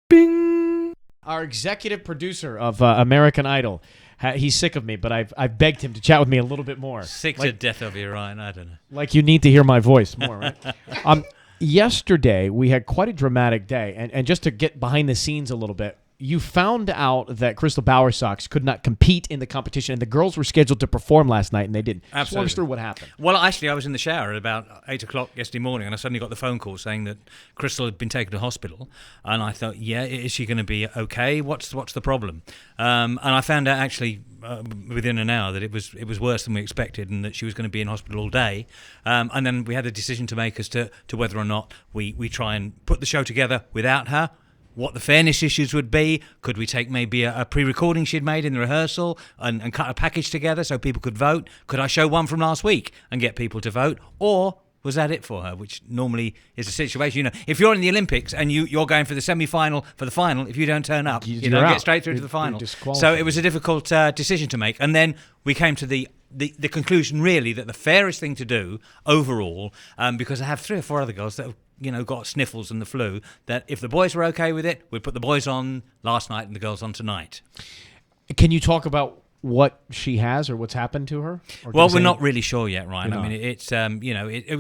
Bing. Our executive producer of American Idol. He's sick of me, but I've begged him to chat with me a little bit more. Sick to death of you, Ryan. I don't know. Like you need to hear my voice more, right? Yesterday, we had quite a dramatic day. And just to get behind the scenes a little bit, you found out that Crystal Bowersox could not compete in the competition, and the girls were scheduled to perform last night, and they didn't. Absolutely. Just walk us through what happened. Well, actually, I was in the shower at about 8 o'clock yesterday morning, and I suddenly got the phone call saying that Crystal had been taken to hospital. And I thought, yeah, is she going to be okay? What's the problem? And I found out actually within an hour that it was worse than we expected, and that she was going to be in hospital all day. And then we had a decision to make as to whether or not we try and put the show together without her. What the fairness issues would be. Could we take maybe a pre-recording she'd made in the rehearsal and cut a package together so people could vote? Could I show one from last week and get people to vote? Or was that it for her, which normally is a situation? You know, if you're in the Olympics and you're going for the semi-final, for the final, if you don't turn up, you don't get straight through to the final. So it was a difficult decision to make. And then we came to the conclusion, really, that the fairest thing to do overall, because I have 3 or 4 other girls that have got sniffles and the flu, that if the boys were okay with it, we'd put the boys on last night and the girls on tonight. Can you talk about what she has or what's happened to her? Well, we're not really sure yet, Ryan. I mean, it's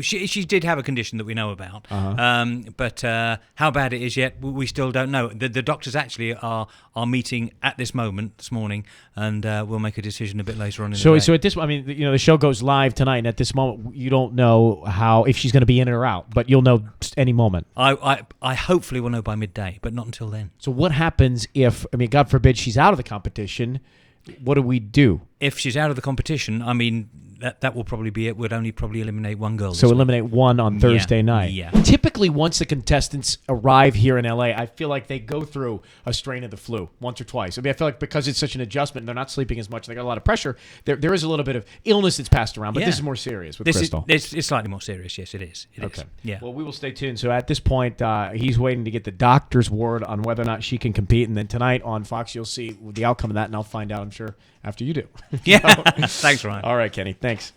she did have a condition that we know about, but how bad it is yet, we still don't know. The doctors actually are meeting at this moment this morning, and we'll make a decision a bit later on in the day. So at this, I mean, the show goes live tonight, and at this moment, you don't know if she's going to be in or out, but you'll know any moment. I hopefully will know by midday, but not until then. So what happens if, I mean, God forbid, she's out of the competition? What do we do? If she's out of the competition, I mean, that will probably be it. We'd only probably eliminate one girl. So eliminate one on Thursday night. Yeah. Typically, once the contestants arrive here in LA, I feel like they go through a strain of the flu once or twice. I mean, I feel like because it's such an adjustment, they're not sleeping as much, they got a lot of pressure. There is a little bit of illness that's passed around, but this is more serious with Crystal. It's slightly more serious. Yes, it is. It is. Yeah. Well, we will stay tuned. So at this point, he's waiting to get the doctor's word on whether or not she can compete, and then tonight on Fox, you'll see the outcome of that, and I'll find out, I'm sure, after you do. Yeah. Thanks, Ryan. All right, Kenny. Thanks.